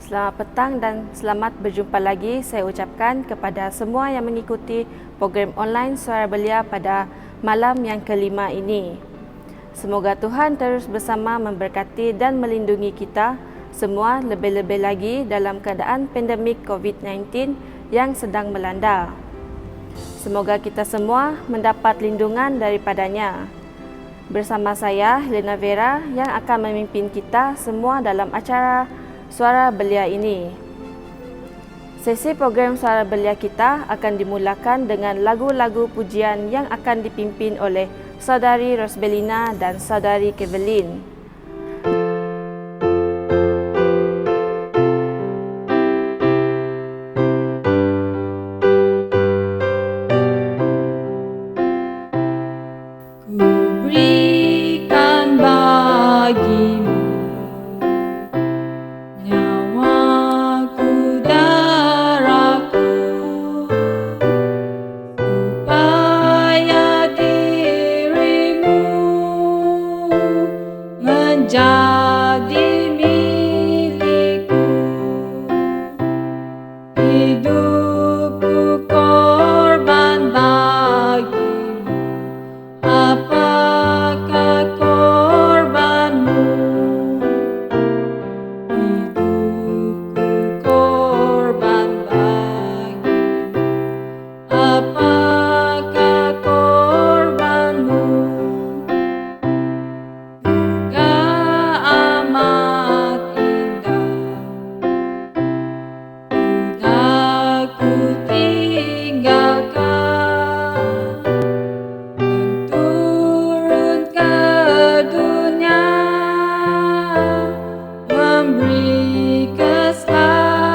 Selamat petang dan selamat berjumpa lagi saya ucapkan kepada semua yang mengikuti program online Suara Belia pada malam yang kelima ini. Semoga Tuhan terus bersama memberkati dan melindungi kita semua, lebih-lebih lagi dalam keadaan pandemik COVID-19 yang sedang melanda. Semoga kita semua mendapat lindungan daripadanya. Bersama saya, Helena Vera, yang akan memimpin kita semua dalam acara Suara Belia ini. Sesi program Suara Belia kita akan dimulakan dengan lagu-lagu pujian yang akan dipimpin oleh Saudari Rosbelina dan Saudari Kevlin. Jadi milikku, hidupku korban bagimu. Apakah korbanmu? Hidupku korban bagimu. Apakah korbanmu? Sangat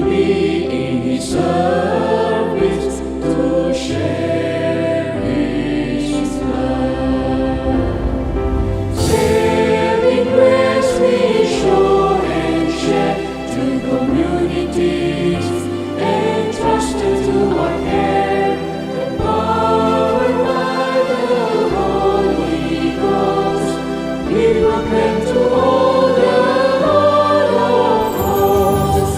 be in His service, to share His love. Saving grace we show and share to communities entrusted to our care, empowered by the Holy Ghost. We proclaim to all the Lord of hosts.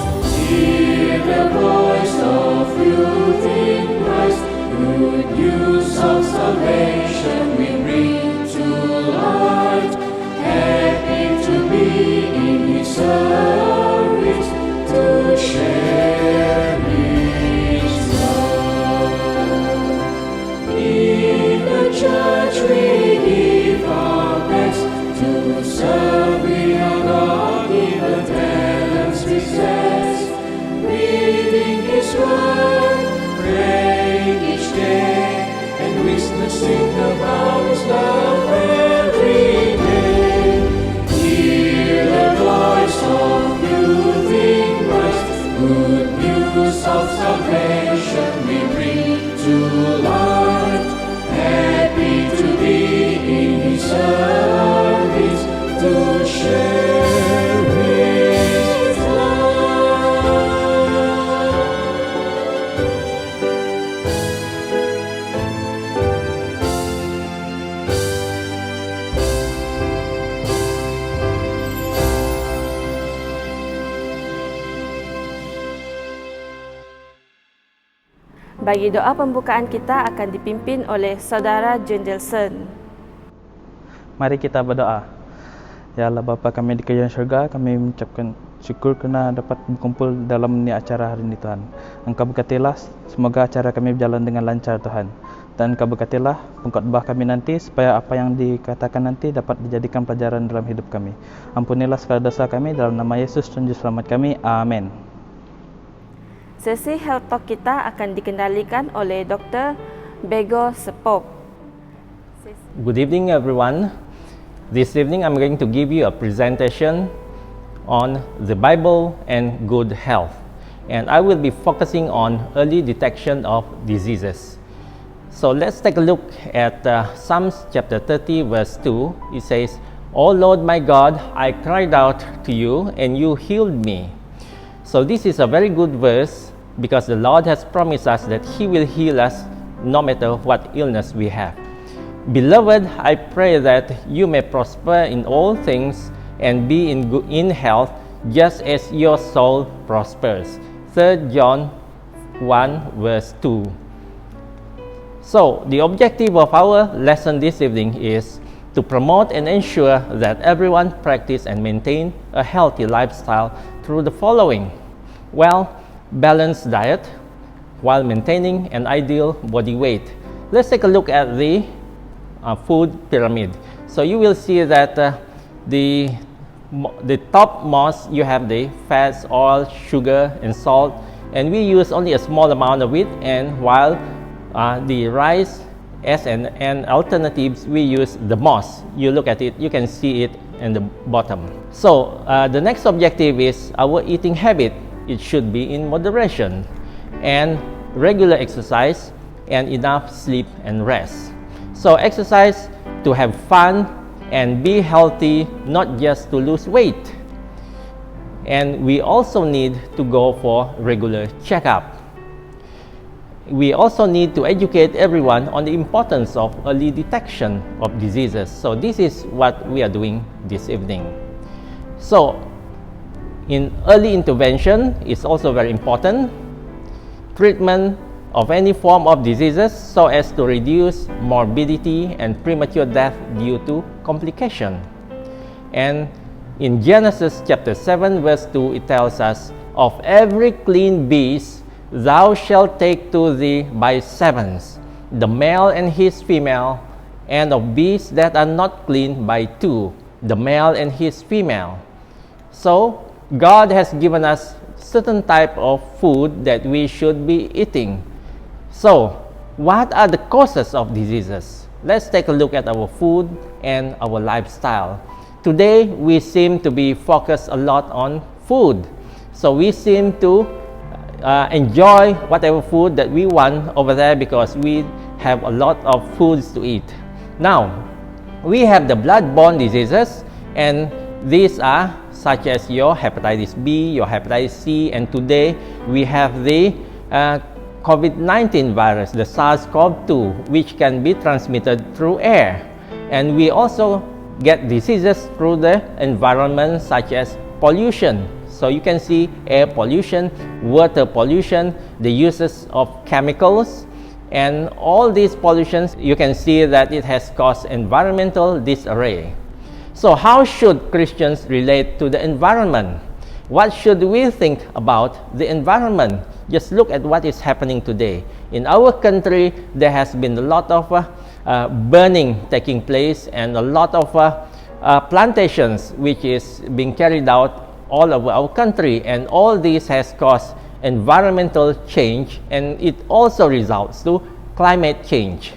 Hear the voice of youth in Christ, good news of salvation we bring to light. Happy to be in His service, to share His love. In the church we give our best to serve. We are God-given talents we possess, reading His word, praying each day, and witnessing about His love every day. Hear the voice of youth in Christ, good news of salvation we bring to light. Happy to be in His service, to share His love. Bagi doa pembukaan kita akan dipimpin oleh Saudara Jendelson. Mari kita berdoa. Ya Allah Bapa kami di kerajaan syurga, kami mengucapkan syukur kerana dapat berkumpul dalam ni acara hari ini Tuhan. Engkau berkatilah, semoga acara kami berjalan dengan lancar Tuhan. Dan Engkau berkatilah pengkhotbah kami nanti, supaya apa yang dikatakan nanti dapat dijadikan pelajaran dalam hidup kami. Ampunilah segala dosa kami, dalam nama Yesus Tuhan Juru Selamat kami. Amin. Sesi Health Talk kita akan dikendalikan oleh Dr. Bego Sepop. Good evening, everyone. This evening, I'm going to give you a presentation on the Bible and good health. And I will be focusing on early detection of diseases. So let's take a look at Psalms chapter 30, verse 2. It says, "O Lord my God, I cried out to you, and you healed me." So this is a very good verse because the Lord has promised us that He will heal us no matter what illness we have. Beloved, I pray that you may prosper in all things and be in health just as your soul prospers. 3 John 1 verse 2. So the objective of our lesson this evening is to promote and ensure that everyone practice and maintain a healthy lifestyle through the following. Well, balanced diet while maintaining an ideal body weight. Let's take a look at the food pyramid. So you will see that the topmost you have the fats, oil, sugar, and salt, and we use only a small amount of it. And while the rice as an alternatives, we use the most. You look at it, you can see it in the bottom. So the next objective is our eating habit. It should be in moderation, and regular exercise, and enough sleep and rest. So exercise to have fun and be healthy, not just to lose weight. And we also need to go for regular checkup. We also need to educate everyone on the importance of early detection of diseases. So this is what we are doing this evening. So in early intervention is also very important. Treatment of any form of diseases so as to reduce morbidity and premature death due to complication. And in Genesis chapter 7 verse 2, it tells us, "Of every clean beast thou shalt take to thee by sevens, the male and his female, and of beasts that are not clean by two, the male and his female." So God has given us certain type of food that we should be eating. So what are the causes of diseases? Let's take a look at our food and our lifestyle. Today we seem to be focused a lot on food. So we seem to enjoy whatever food that we want over there because we have a lot of foods to eat. Now, we have the blood-borne diseases, and these are such as your hepatitis B, your hepatitis C, and today we have the COVID-19 virus, the SARS-CoV-2, which can be transmitted through air. And we also get diseases through the environment such as pollution. So you can see air pollution, water pollution, the uses of chemicals, and all these pollutions, you can see that it has caused environmental disarray. So how should Christians relate to the environment? What should we think about the environment? Just look at what is happening today. In our country, there has been a lot of burning taking place and a lot of plantations which is being carried out all over our country, and all this has caused environmental change, and it also results to climate change.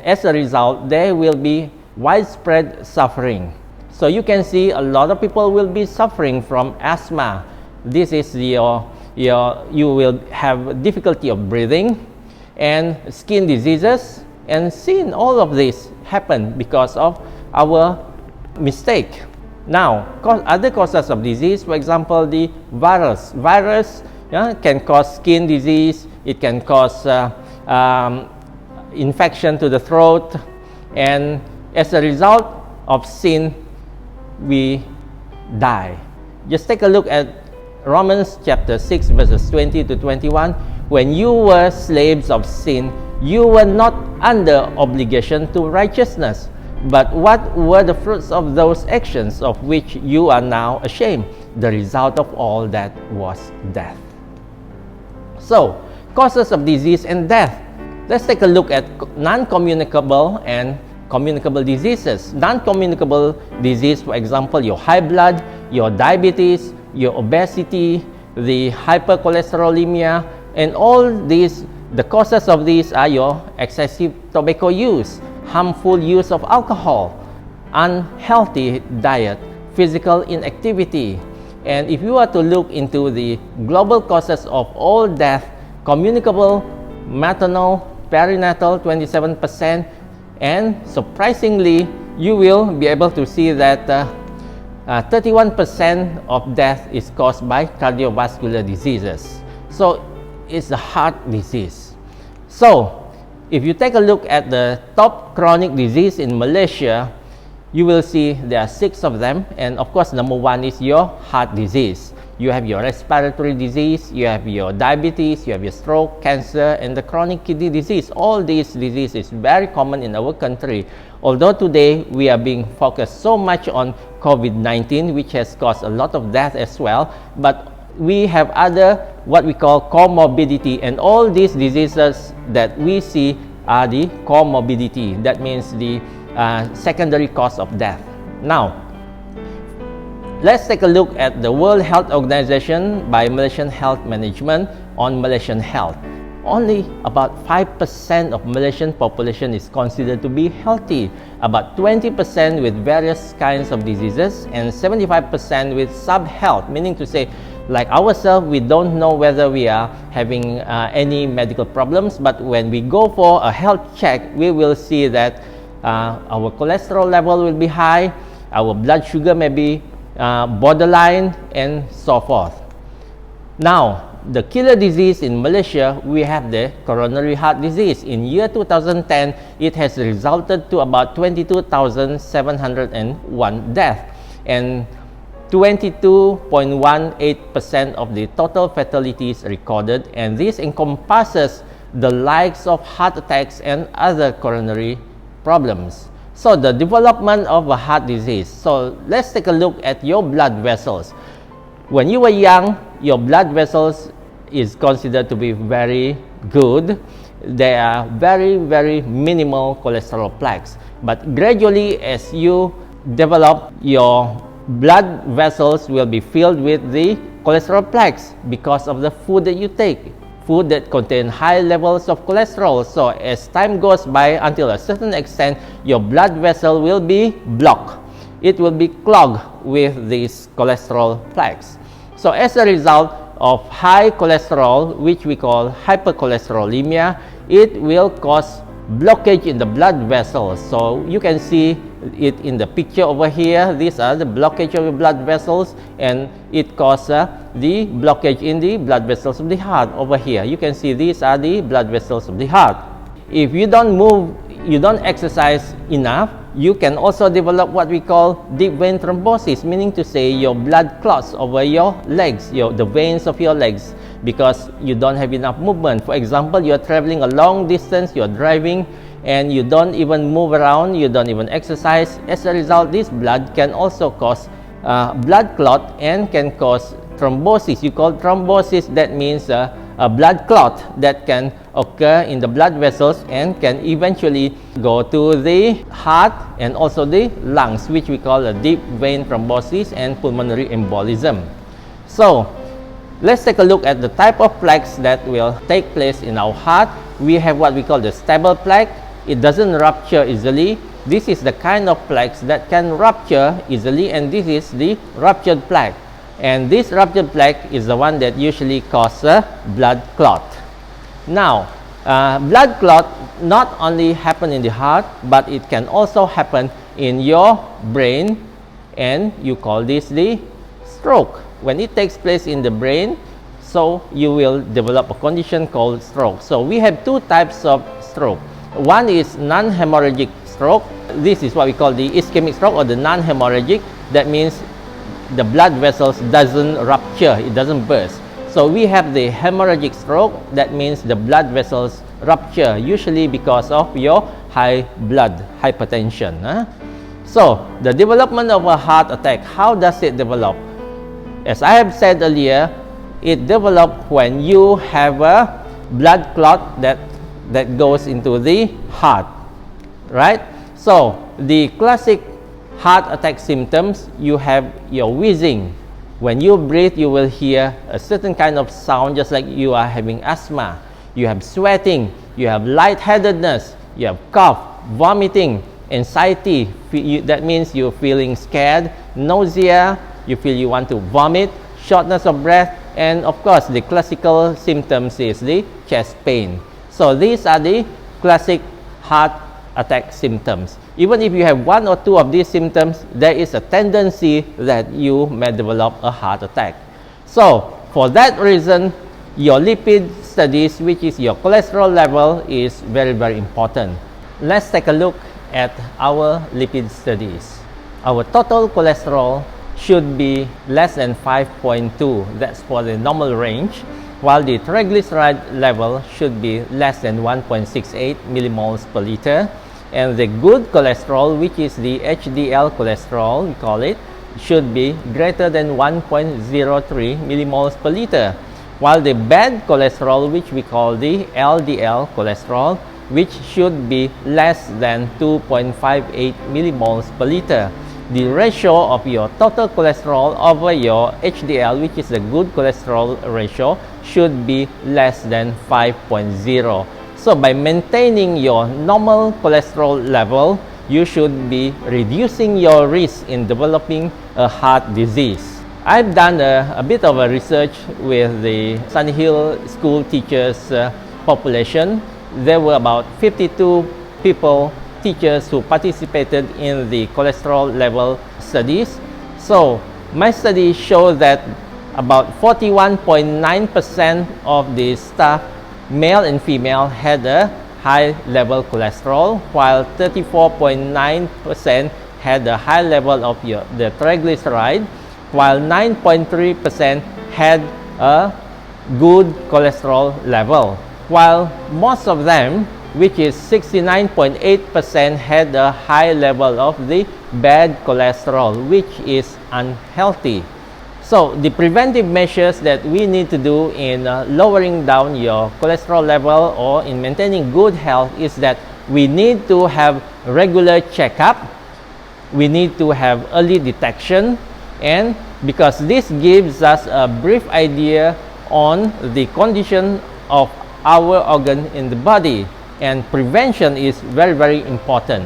As a result, there will be widespread suffering. So you can see a lot of people will be suffering from asthma. This is you will have difficulty of breathing and skin diseases, and seeing all of this happen because of our mistake. Now, other causes of disease, for example, the virus can cause skin disease, it can cause infection to the throat, and as a result of sin, we die. Just take a look at Romans chapter 6 verses 20 to 21. When you were slaves of sin, you were not under obligation to righteousness. But what were the fruits of those actions of which you are now ashamed? The result of all that was death. So, causes of disease and death. Let's take a look at non-communicable and communicable diseases. Non-communicable disease, for example, your high blood, your diabetes, your obesity, the hypercholesterolemia, and all these, the causes of these are your excessive tobacco use, harmful use of alcohol, unhealthy diet, physical inactivity. And if you are to look into the global causes of all death, communicable, maternal, perinatal, 27%, and surprisingly, you will be able to see that 31% of death is caused by cardiovascular diseases. So it's a heart disease. So if you take a look at the top chronic disease in Malaysia, you will see there are 6 of them, and of course number 1 is your heart disease. You have your respiratory disease, you have your diabetes, you have your stroke, cancer, and the chronic kidney disease. All these diseases is very common in our country. Although today we are being focused so much on COVID-19, which has caused a lot of death as well, but we have other what we call comorbidity, and all these diseases that we see are the comorbidity. That means the secondary cause of death. Now, let's take a look at the World Health Organization by Malaysian Health Management on Malaysian health. Only about 5% of Malaysian population is considered to be healthy, about 20% with various kinds of diseases, and 75% with sub-health, meaning to say, like ourselves, we don't know whether we are having any medical problems, but when we go for a health check, we will see that our cholesterol level will be high, our blood sugar may be borderline, and so forth. Now, the killer disease in Malaysia, we have the coronary heart disease. In year 2010, it has resulted to about 22,701 deaths, and 22.18% of the total fatalities recorded, and this encompasses the likes of heart attacks and other coronary problems. So the development of a heart disease. So let's take a look at your blood vessels. When you were young, your blood vessels is considered to be very good. They are very, very minimal cholesterol plaques. But gradually, as you develop, your blood vessels will be filled with the cholesterol plaques because of the food that you take. Food that contain high levels of cholesterol. So as time goes by, until a certain extent, your blood vessel will be blocked. It will be clogged with these cholesterol plaques. So as a result of high cholesterol, which we call hypercholesterolemia, it will cause blockage in the blood vessels. So you can see it in the picture over here. These are the blockage of the blood vessels, and it causes the blockage in the blood vessels of the heart over here. You can see these are the blood vessels of the heart. If you don't move, you don't exercise enough, you can also develop what we call deep vein thrombosis, meaning to say your blood clots over your legs, the veins of your legs, because you don't have enough movement. For example, you're traveling a long distance, you're driving, and you don't even move around, you don't even exercise. As a result, this blood can also cause blood clot and can cause thrombosis. You call thrombosis, that means a blood clot that can occur in the blood vessels and can eventually go to the heart and also the lungs, which we call a deep vein thrombosis and pulmonary embolism. So let's take a look at the type of plaques that will take place in our heart. We have what we call the stable plaque. It doesn't rupture easily. This is the kind of plaques that can rupture easily, and this is the ruptured plaque. And this ruptured plaque is the one that usually causes a blood clot. Now, blood clot not only happen in the heart, but it can also happen in your brain, and you call this the stroke. When it takes place in the brain, so you will develop a condition called stroke. So we have two types of stroke. One is non-hemorrhagic stroke. This is what we call the ischemic stroke, or the non-hemorrhagic. That means the blood vessels doesn't rupture, it doesn't burst. So we have the hemorrhagic stroke. That means the blood vessels rupture, usually because of your high blood hypertension. So the development of a heart attack, how does it develop? As I have said earlier, it develops when you have a blood clot that goes into the heart, right? So the classic heart attack symptoms, you have your wheezing. When you breathe, you will hear a certain kind of sound, just like you are having asthma. You have sweating, you have lightheadedness, you have cough, vomiting, anxiety. That means you're feeling scared, nausea, you feel you want to vomit, shortness of breath, and of course the classical symptoms is the chest pain. So these are the classic heart attack symptoms. Even if you have one or two of these symptoms, there is a tendency that you may develop a heart attack. So for that reason, your lipid studies, which is your cholesterol level, is very, very important. Let's take a look at our lipid studies. Our total cholesterol should be less than 5.2. That's for the normal range, while the triglyceride level should be less than 1.68 millimoles per liter. And the good cholesterol, which is the HDL cholesterol, we call it, should be greater than 1.03 millimoles per liter. While the bad cholesterol, which we call the LDL cholesterol, which should be less than 2.58 millimoles per liter. The ratio of your total cholesterol over your HDL, which is the good cholesterol ratio, should be less than 5.0. So by maintaining your normal cholesterol level, you should be reducing your risk in developing a heart disease. I've done a bit of a research with the Sunny Hill School teachers population. There were about 52 teachers who participated in the cholesterol level studies. So my study showed that about 41.9% of the staff, male and female, had a high level cholesterol, while 34.9% had a high level of the triglyceride, while 9.3% had a good cholesterol level, while most of them, which is 69.8%, had a high level of the bad cholesterol, which is unhealthy. So the preventive measures that we need to do in lowering down your cholesterol level or in maintaining good health is that we need to have regular checkup, we need to have early detection, and because this gives us a brief idea on the condition of our organ in the body, and prevention is very, very important.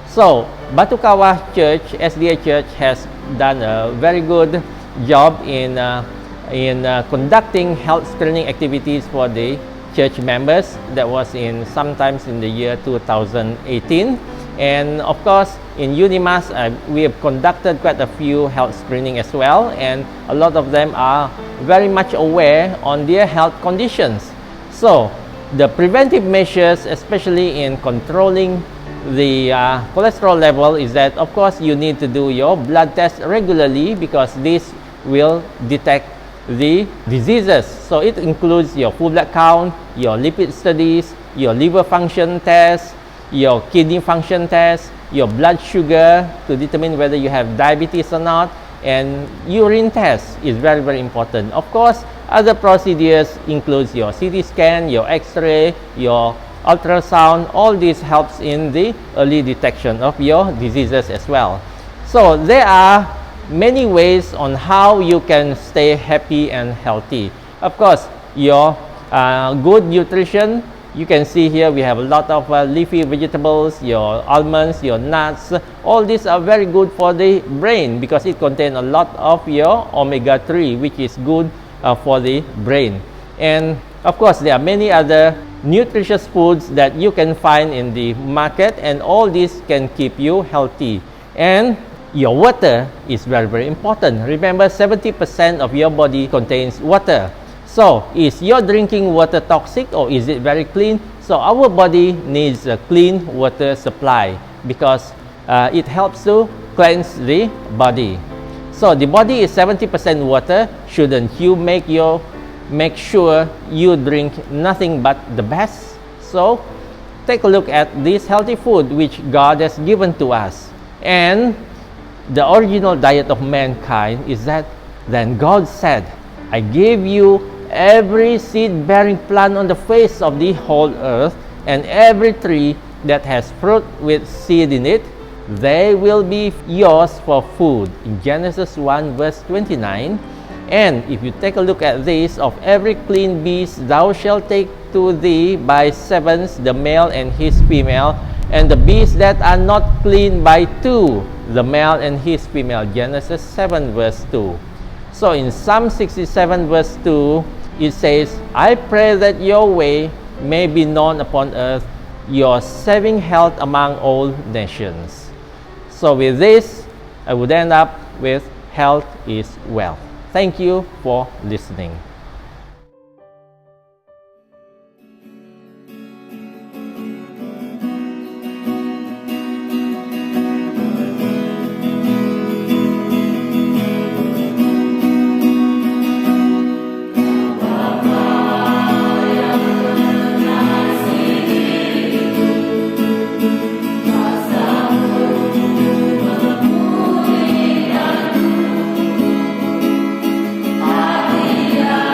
So Batu Kawah Church, SDA Church, has done a very good job in in conducting health screening activities for the church members. That was sometimes in the year 2018. And of course, in UNIMAS, we have conducted quite a few health screening as well, and a lot of them are very much aware on their health conditions. So, the preventive measures, especially in controlling the cholesterol level, is that of course you need to do your blood test regularly, because this will detect the diseases. So it includes your full blood count, your lipid studies, your liver function test, your kidney function test, your blood sugar to determine whether you have diabetes or not, and urine test is very, very important. Of course, other procedures includes your CT scan, your X-ray, your ultrasound. All this helps in the early detection of your diseases as well. So there are many ways on how you can stay happy and healthy. Of course, your good nutrition. You can see here we have a lot of leafy vegetables, your almonds, your nuts. All these are very good for the brain because it contains a lot of your omega-3, which is good for the brain. And of course, there are many other nutritious foods that you can find in the market, and all these can keep you healthy. And your water is very, very important. Remember, 70% of your body contains water. So, is your drinking water toxic or is it very clean? So, our body needs a clean water supply because it helps to cleanse the body. So, the body is 70% water. Shouldn't you make sure you drink nothing but the best? So, take a look at this healthy food which God has given to us. And the original diet of mankind is that then God said, I gave you every seed-bearing plant on the face of the whole earth, and every tree that has fruit with seed in it, they will be yours for food. In Genesis 1 verse 29. And if you take a look at this, of every clean beast thou shalt take to thee by sevens, the male and his female, and the beasts that are not clean by two, the male and his female. Genesis 7 verse 2. So in Psalm 67 verse 2, it says, I pray that your way may be known upon earth, your saving health among all nations. So with this, I would end up with health is wealth. Thank you for listening. Hallelujah.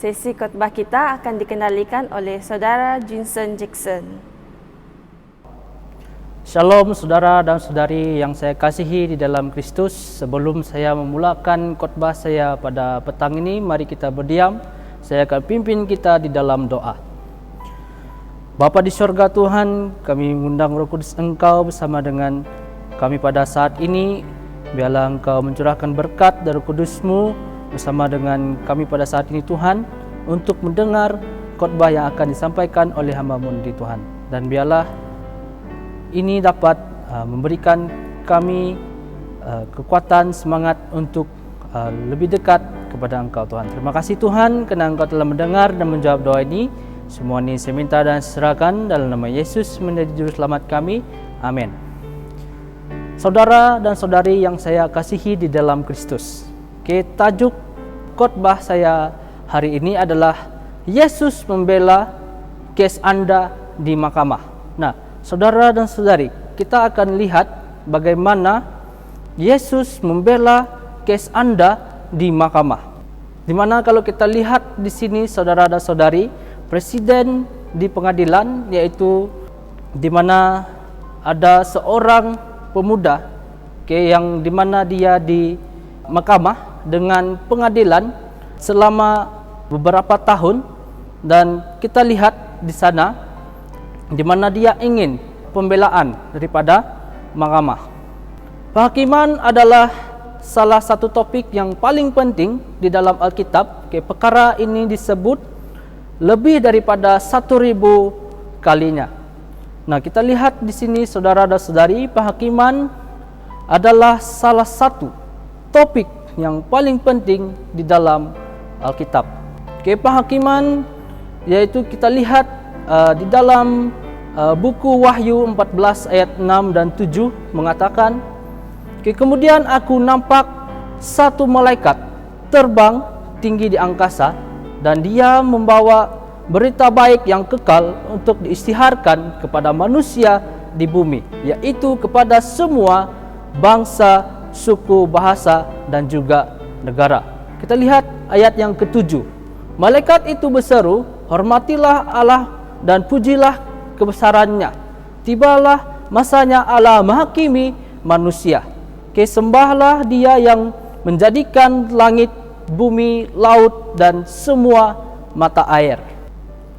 Sesi khotbah kita akan dikendalikan oleh Saudara Jinson Jackson. Shalom saudara dan saudari yang saya kasihi di dalam Kristus. Sebelum saya memulakan khotbah saya pada petang ini, mari kita berdiam. Saya akan pimpin kita di dalam doa. Bapa di sorga Tuhan, kami mengundang Roh Kudus Engkau bersama dengan kami pada saat ini. Biarlah Engkau mencurahkan berkat dari Kudus-Mu bersama dengan kami pada saat ini Tuhan, untuk mendengar khotbah yang akan disampaikan oleh hamba-Mu di Tuhan. Dan biarlah ini dapat memberikan kami kekuatan, semangat untuk lebih dekat kepada Engkau Tuhan. Terima kasih Tuhan kerana Engkau telah mendengar dan menjawab doa ini. Semua ini saya minta dan serahkan dalam nama Yesus menjadi juru selamat kami. Amin. Saudara dan saudari yang saya kasihi di dalam Kristus. Tajuk khotbah saya hari ini adalah Yesus membela kes Anda di mahkamah. Nah, saudara dan saudari, kita akan lihat bagaimana Yesus membela kes Anda di mahkamah. Di mana kalau kita lihat di sini saudara dan saudari, presiden di pengadilan, yaitu di mana ada seorang pemuda yang di mana dia di mahkamah dengan pengadilan selama beberapa tahun, dan kita lihat di sana di mana dia ingin pembelaan daripada mahkamah. Penghakiman adalah salah satu topik yang paling penting di dalam Alkitab. Perkara ini disebut lebih daripada 1,000 kalinya. Nah, kita lihat di sini saudara dan saudari, penghakiman adalah salah satu topik yang paling penting di dalam Alkitab. Penghakiman yaitu kita lihat di dalam buku Wahyu 14 ayat 6 dan 7 mengatakan, kemudian aku nampak satu malaikat terbang tinggi di angkasa, dan dia membawa berita baik yang kekal untuk diisytiharkan kepada manusia di bumi, yaitu kepada semua bangsa, suku, bahasa dan juga negara. Kita lihat ayat yang ke-7. Malaikat itu berseru, hormatilah Allah dan pujilah kebesarannya. Tibalah masanya Allah menghakimi manusia. Sembahlah dia yang menjadikan langit, bumi, laut dan semua mata air.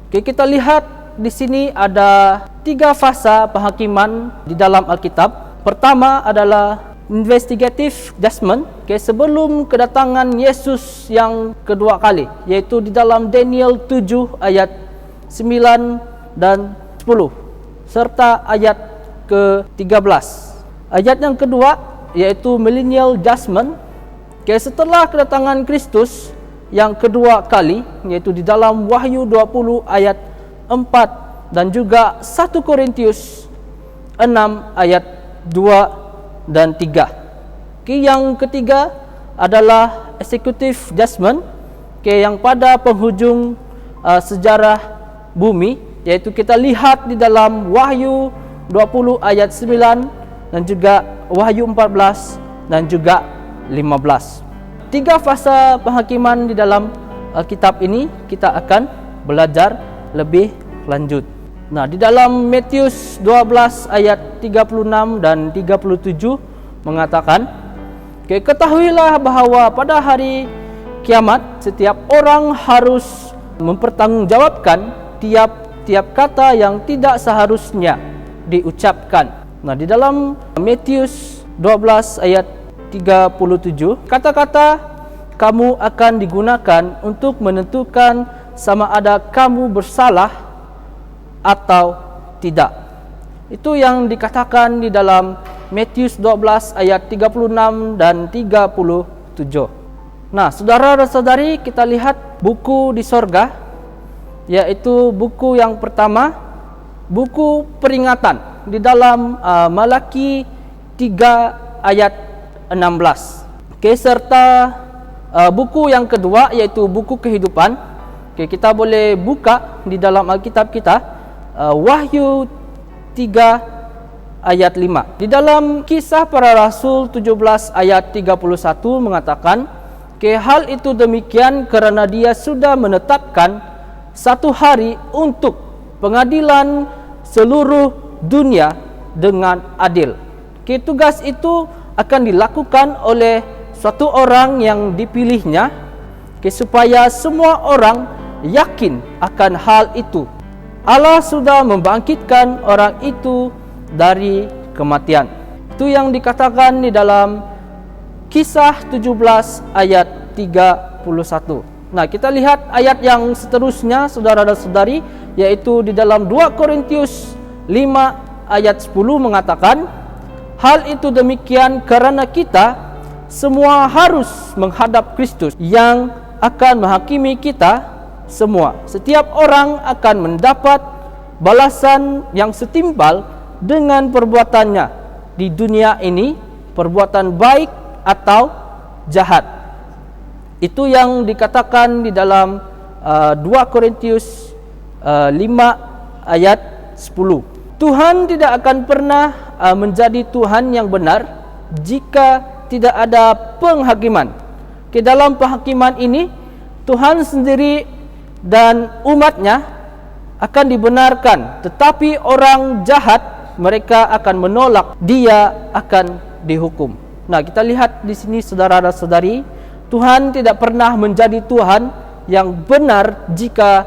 Kita lihat di sini ada 3 fasa penghakiman di dalam Alkitab. Pertama adalah investigative judgment, sebelum kedatangan Yesus yang kedua kali, yaitu di dalam Daniel 7 ayat 9 dan 10 serta ayat ke-13. Ayat yang kedua yaitu millennial judgment, setelah kedatangan Kristus yang kedua kali, yaitu di dalam Wahyu 20 ayat 4 dan juga 1 Korintius 6 ayat 2 dan 3. Yang ketiga adalah executive judgment, yang pada penghujung sejarah bumi, yaitu kita lihat di dalam Wahyu 20 ayat 9 dan juga Wahyu 14 dan juga 15. 3 fasa penghakiman di dalam Alkitab ini kita akan belajar lebih lanjut. Nah, di dalam Matius 12 ayat 36 dan 37 mengatakan, ketahuilah bahawa pada hari kiamat setiap orang harus mempertanggungjawabkan tiap-tiap kata yang tidak seharusnya diucapkan. Nah, di dalam Matius 12 ayat 37, kata-kata kamu akan digunakan untuk menentukan sama ada kamu bersalah atau tidak. Itu yang dikatakan di dalam Matius 12 ayat 36 dan 37. Nah, saudara dan saudari, kita lihat buku di sorga, yaitu buku yang pertama, buku peringatan di dalam Malaki 3 ayat 16. Serta buku yang kedua yaitu buku kehidupan. Kita boleh buka di dalam Alkitab kita, Wahyu 3 ayat 5. Di dalam Kisah Para Rasul 17 ayat 31 mengatakan, Hal itu demikian kerana Dia sudah menetapkan satu hari untuk pengadilan seluruh dunia dengan adil. Tugas itu akan dilakukan oleh suatu orang yang dipilihnya, supaya semua orang yakin akan hal itu. Allah sudah membangkitkan orang itu dari kematian. Itu yang dikatakan di dalam Kisah 17 ayat 31. Nah, kita lihat ayat yang seterusnya, saudara dan saudari, yaitu di dalam 2 Korintius 5 ayat 10 mengatakan, hal itu demikian kerana kita semua harus menghadap Kristus yang akan menghakimi kita semua. Setiap orang akan mendapat balasan yang setimpal dengan perbuatannya di dunia ini, perbuatan baik atau jahat. Itu yang dikatakan di dalam 2 Korintius 5 ayat 10. Tuhan tidak akan pernah menjadi Tuhan yang benar jika tidak ada penghakiman. Dalam penghakiman ini, Tuhan sendiri dan umatnya akan dibenarkan, tetapi orang jahat mereka akan menolak, Dia akan dihukum. Nah, kita lihat di sini saudara dan saudari, Tuhan tidak pernah menjadi Tuhan yang benar jika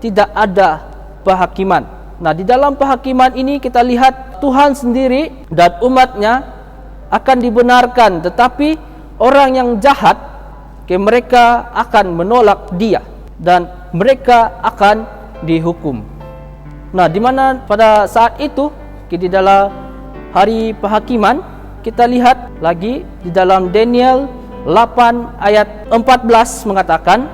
tidak ada penghakiman. Nah, di dalam penghakiman ini kita lihat Tuhan sendiri dan umatnya akan dibenarkan, tetapi orang yang jahat, mereka akan menolak Dia dan mereka akan dihukum. Nah, di mana pada saat itu, di dalam hari penghakiman, kita lihat lagi di dalam Daniel 8 ayat 14 mengatakan,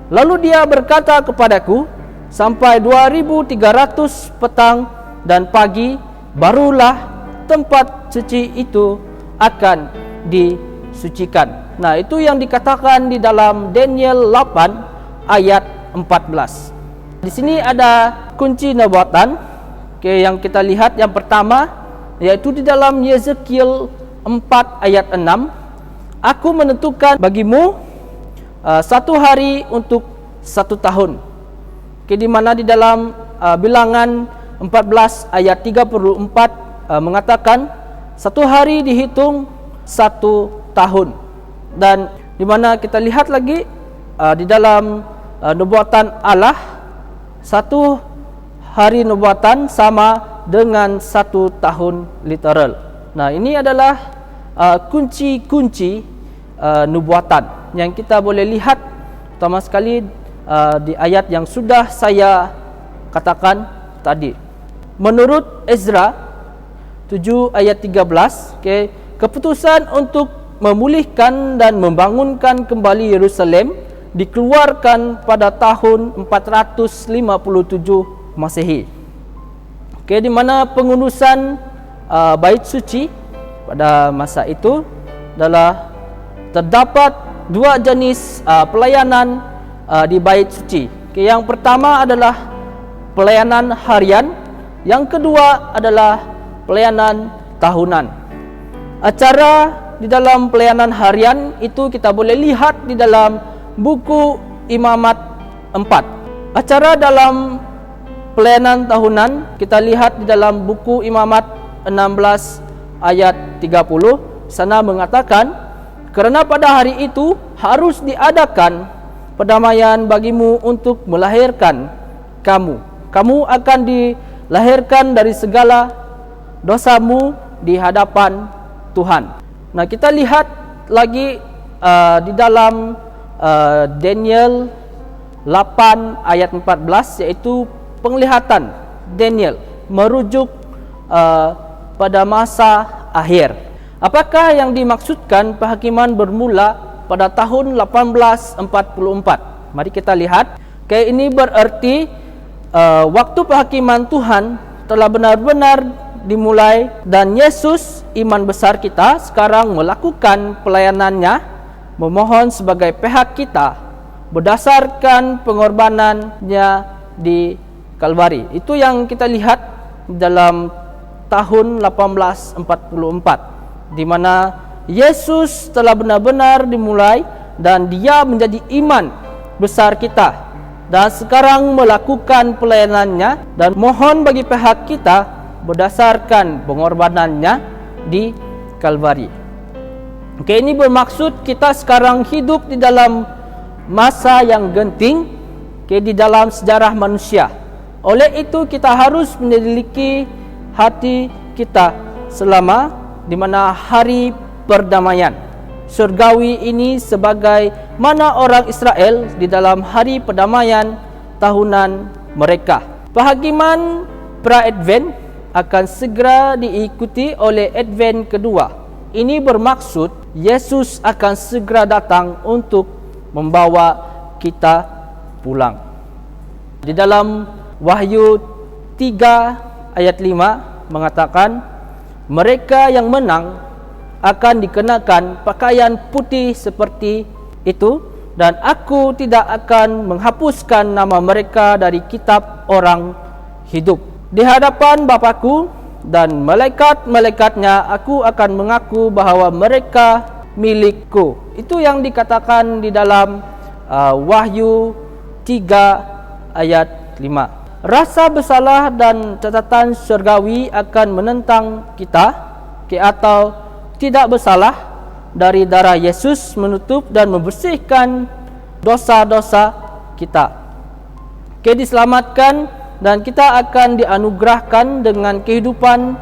lalu Dia berkata kepadaku, sampai 2300 petang dan pagi barulah tempat suci itu akan disucikan. Nah, itu yang dikatakan di dalam Daniel 8 ayat 14. Di sini ada kunci nubuatan yang kita lihat. Yang pertama yaitu di dalam Yezekiel 4 ayat 6, aku menentukan bagimu satu hari untuk 1 tahun. Di mana di dalam Bilangan 14 ayat 34 mengatakan satu hari dihitung 1 tahun. Dan di mana kita lihat lagi di dalam nubuatan Allah, 1 hari nubuatan sama dengan 1 tahun literal. Nah, ini adalah kunci-kunci nubuatan yang kita boleh lihat, pertama sekali di ayat yang sudah saya katakan tadi. Menurut Ezra 7 ayat 13, keputusan untuk memulihkan dan membangunkan kembali Yerusalem dikeluarkan pada tahun 457 Masehi. Di mana pengurusan bait suci pada masa itu adalah terdapat 2 jenis pelayanan di bait suci. Yang pertama adalah pelayanan harian, yang kedua adalah pelayanan tahunan. Acara di dalam pelayanan harian itu kita boleh lihat di dalam buku Imamat 4. Acara dalam pelayanan tahunan kita lihat di dalam buku Imamat 16 ayat 30. Sana mengatakan, kerana pada hari itu harus diadakan pendamaian bagimu untuk melahirkan kamu. Kamu akan dilahirkan dari segala dosamu di hadapan Tuhan. Nah, kita lihat lagi di dalam Daniel 8 ayat 14, yaitu penglihatan Daniel merujuk pada masa akhir. Apakah yang dimaksudkan penghakiman bermula pada tahun 1844? Mari kita lihat. Ini berarti waktu penghakiman Tuhan telah benar-benar dimulai, dan Yesus, iman besar kita, sekarang melakukan pelayanannya, memohon sebagai pihak kita berdasarkan pengorbanannya di Kalvari. Itu yang kita lihat dalam tahun 1844, di mana Yesus telah benar-benar dimulai dan dia menjadi iman besar kita dan sekarang melakukan pelayanannya, dan mohon bagi pihak kita berdasarkan pengorbanannya di Kalvari. Ini bermaksud kita sekarang hidup di dalam masa yang genting di dalam sejarah manusia. Oleh itu kita harus menyelidiki hati kita selama di mana hari perdamaian surgawi ini sebagai mana orang Israel di dalam hari perdamaian tahunan mereka. Penghakiman pra-Advent akan segera diikuti oleh Advent kedua. Ini bermaksud Yesus akan segera datang untuk membawa kita pulang. Di dalam Wahyu 3 ayat 5 mengatakan, mereka yang menang akan dikenakan pakaian putih seperti itu, dan aku tidak akan menghapuskan nama mereka dari kitab orang hidup. Di hadapan Bapa-Ku dan malaikat-malaikatnya aku akan mengaku bahawa mereka milikku. Itu yang dikatakan di dalam Wahyu 3 ayat 5. Rasa bersalah dan catatan surgawi akan menentang kita atau tidak bersalah dari darah Yesus menutup dan membersihkan dosa-dosa kita. Diselamatkan dan kita akan dianugerahkan dengan kehidupan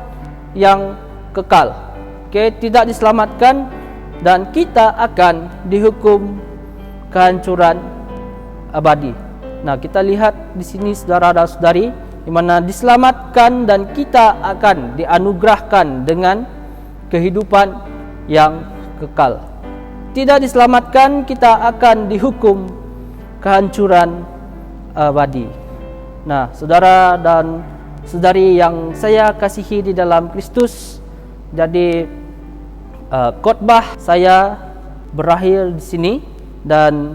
yang kekal. Tidak diselamatkan dan kita akan dihukum kehancuran abadi. Nah, kita lihat di sini saudara dan saudari, di mana diselamatkan dan kita akan dianugerahkan dengan kehidupan yang kekal. Tidak diselamatkan, kita akan dihukum kehancuran abadi. Nah, saudara dan saudari yang saya kasihi di dalam Kristus, jadi khotbah saya berakhir di sini, dan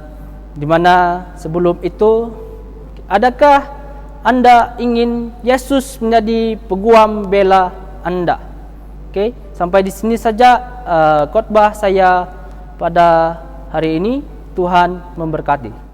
di mana sebelum itu, adakah anda ingin Yesus menjadi peguam bela anda? Sampai di sini saja khotbah saya pada hari ini. Tuhan memberkati.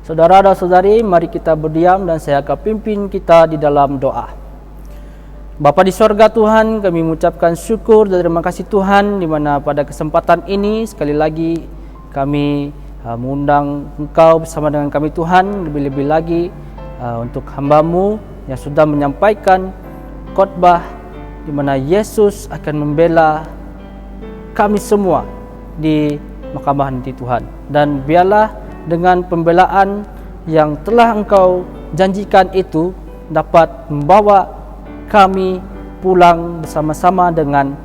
Saudara dan saudari, mari kita berdiam dan saya akan pimpin kita di dalam doa. Bapa di sorga Tuhan, kami mengucapkan syukur dan terima kasih Tuhan, di mana pada kesempatan ini sekali lagi kami mengundang Engkau bersama dengan kami Tuhan, lebih-lebih lagi untuk hamba-Mu yang sudah menyampaikan khotbah di mana Yesus akan membela kami semua di mahkamah nanti Tuhan. Dan biarlah dengan pembelaan yang telah Engkau janjikan itu dapat membawa kami pulang bersama-sama dengan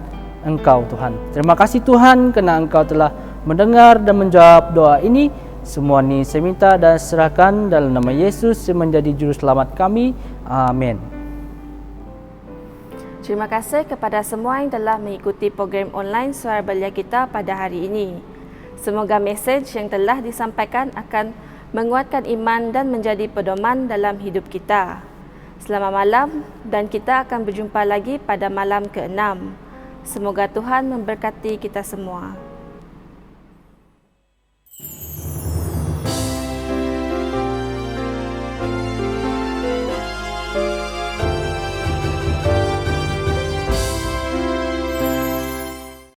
Engkau Tuhan. Terima kasih Tuhan kerana Engkau telah mendengar dan menjawab doa ini. Semua ini saya minta dan serahkan dalam nama Yesus yang menjadi juru selamat kami. Amin. Terima kasih kepada semua yang telah mengikuti program online Suara Belia kita pada hari ini. Semoga mesej yang telah disampaikan akan menguatkan iman dan menjadi pedoman dalam hidup kita. Selamat malam dan kita akan berjumpa lagi pada malam ke-6. Semoga Tuhan memberkati kita semua.